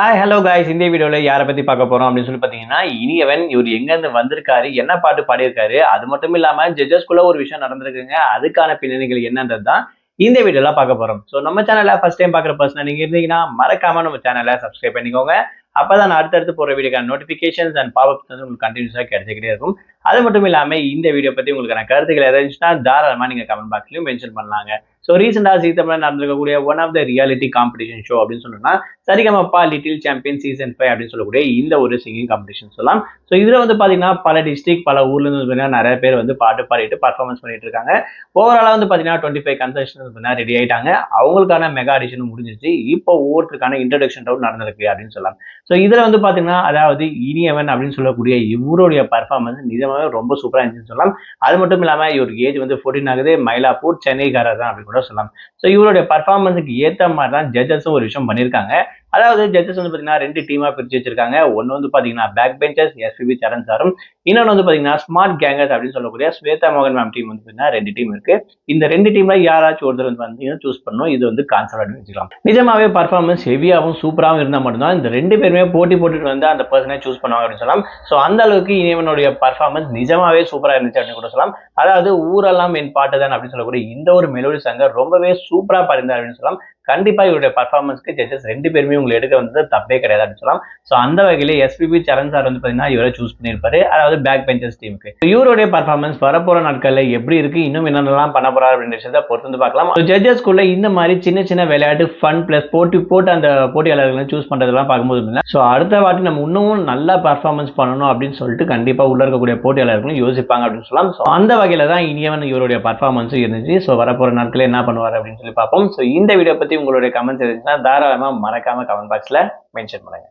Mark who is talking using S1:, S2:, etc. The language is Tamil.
S1: ஹாய் ஹலோ காய்ஸ், இந்த வீடியோவில் யாரை பற்றி பார்க்க போகிறோம் அப்படின்னு சொல்லி பார்த்தீங்கன்னா, இனியவன் இவர் எங்கேருந்து வந்திருக்காரு, என்ன பாட்டு பாடியிருக்காரு, அது மட்டும் இல்லாமல் ஜட்ஜஸ்குள்ள ஒரு விஷயம் நடந்திருக்குங்க. அதுக்கான பின்னணிகள் என்னன்றது தான் இந்த வீடியோவில் பார்க்க போகிறோம். ஸோ நம்ம சேனலை ஃபர்ஸ்ட் டைம் பார்க்குற பர்சனாக நீங்கள் இருந்தீங்கன்னா மறக்காம நம்ம சேனலை சப்ஸ்கிரைப் பண்ணிக்கோங்க. அப்பதான் நான் அடுத்தடுத்து போகிற வீடியோக்கான நோட்டிஃபிகேஷன்ஸ் அண்ட் பாப்அப்ஸ் வந்து உங்களுக்கு கண்டினியூஸாக கிடைச்சிக்கிட்டே இருக்கும். அது மட்டும் இல்லாமல் இந்த வீடியோ பற்றி உங்களுக்கான கருத்துக்கள் ஏதாச்சுன்னா தாராளமாக நீங்கள் கமெண்ட் பாக்ஸ்லையும் மென்ஷன் பண்ணலாங்க. ஸோ ரீசெண்டாக ஜீ தமிழ்ல நடந்திருக்கக்கூடிய one of the reality competition show அப்படின்னு சொன்னோம்னா சரிகமப்பா லிட்டில் சாம்பியன் சீசன் 5 அப்படின்னு சொல்லக்கூடிய இந்த ஒரு சிங்கிங் காம்படிஷன் சொல்லலாம். ஸோ இதில் வந்து பார்த்தீங்கன்னா பல டிஸ்ட்ரிக்ட் பல ஊர்ல இருந்து நிறைய பேர் வந்து பாட்டு பாடிட்டு பர்ஃபார்மன்ஸ் பண்ணிட்டு இருக்காங்க. ஓவராலாக வந்து பார்த்தீங்கன்னா 25 கன்செஷன்ஸ் ரெடி ஆயிட்டாங்க. அவங்களுக்கான மெகா ஆடிஷனும் முடிஞ்சிருச்சு. இப்போ ஒவ்வொருத்தருக்கான இன்ட்ரடக்ஷன் ரவுண்ட் நடந்திருக்கு அப்படின்னு சொல்லலாம். ஸோ இதில் வந்து பார்த்தீங்கன்னா அதாவது இனியவன் அப்படின்னு சொல்லக்கூடிய இவருடைய பர்ஃபார்மன்ஸ் நிஜமாவே ரொம்ப சூப்பராக இருந்துச்சுன்னு சொல்லலாம். அது மட்டும் இல்லாமல் இவருக்கு ஏஜ் வந்து 14 ஆகுது. மயிலாப்பூர் சென்னைக்காரர் தான் அப்படின்னு கூட சொல்லலாம். ஸோ இவருடைய பர்ஃபார்மன்ஸுக்கு ஏற்ற மாதிரி தான் ஜட்ஜஸும் ஒரு விஷயம் பண்ணியிருக்காங்க. அதாவது ஜட்ஜஸ் வந்து பார்த்தீங்கன்னா 2 டீமா பிரிச்சு வச்சிருக்காங்க. ஒன்று வந்து பார்த்தீங்கன்னா பேக் பெஞ்சர்ஸ் எஸ்பிபி சரண் சாரும், இன்னொன்று வந்து பார்த்தீங்கன்னா ஸ்மார்ட் கேங்கர்ஸ் அப்படின்னு சொல்லக்கூடிய ஸ்வேதா மோகன் மேம் டீம் வந்து பார்த்தீங்கன்னா 2 டீம் இருக்கு. இந்த 2 டீம்ல யாராச்சும் ஒருத்தர் வந்து பார்த்தீங்கன்னா சூஸ் பண்ணணும். இது வந்து கான்செப்ட் வச்சுக்கலாம். நிஜமாவே பர்ஃபார்மன்ஸ் ஹெவியாகவும் சூப்பராகவும் இருந்தால் மட்டும்தான் இந்த 2 பேருமே போட்டி போட்டுட்டு வந்து அந்த பர்சனை சூஸ் பண்ணுவாங்க அப்படின்னு சொல்லலாம். ஸோ அந்த அளவுக்கு இனியவனுடைய பர்ஃபார்மன்ஸ் நிஜமாவே சூப்பராக இருந்துச்சு அப்படின்னு கூட சொல்லலாம். அதாவது ஊரெல்லாம் என் பாட்டு தான் அப்படின்னு சொல்லக்கூடிய இந்த ஒரு மெலோடி சாங்கை ரொம்பவே சூப்பராக பாடினார் அப்படின்னு சொல்லலாம். கண்டிப்பா இவருடைய பர்ஃபார்மன்ஸ்க்கு ஜட்ஜஸ் 2 பேருமே உங்களை எடுக்க வந்தது தப்பே கிடையாது அப்படின்னு சொல்லலாம். ஸோ அந்த வகையில எஸ்பிபி சரண் சார் வந்து பார்த்தீங்கன்னா இவரை சூஸ் பண்ணியிருப்பாரு. அதாவது பேக் பெஞ்சர்ஸ் டீமுக்கு. இவருடைய பர்ஃபார்மன்ஸ் வரப்போற நாட்கள்ல எப்படி இருக்கு, இன்னும் என்னென்னலாம் பண்ண போறாரு அப்படின்ற விஷயத்தை பொறுத்து வந்து பார்க்கலாம். ஜட்ஜஸ்குள்ள இந்த மாதிரி சின்ன சின்ன விளையாட்டு ஃபன் பிளஸ் போட்டு அந்த போட்டியாளர்களை சூஸ் பண்றதெல்லாம் பார்க்கும்போது ஸோ அடுத்த வாட்டி நம்ம இன்னும் நல்லா பர்ஃபார்மன்ஸ் பண்ணணும் அப்படின்னு சொல்லிட்டு கண்டிப்பா உள்ள இருக்கக்கூடிய போட்டியாளர்களும் யோசிப்பாங்க அப்படின்னு சொல்லலாம். ஸோ அந்த வகையில தான் இனியவன் இவருடைய பர்ஃபார்மன்ஸும் இருந்துச்சு. ஸோ வரப்போற நாட்களில் என்ன பண்ணுவார் அப்படின்னு சொல்லி பார்ப்போம். ஸோ இந்த வீடியோ பத்தி உங்களுடைய கமெண்ட்ஸ் இருந்துச்சுன்னா தாராளமா மறக்காம கமெண்ட் பாக்ஸ்ல மென்ஷன் பண்ணுங்க.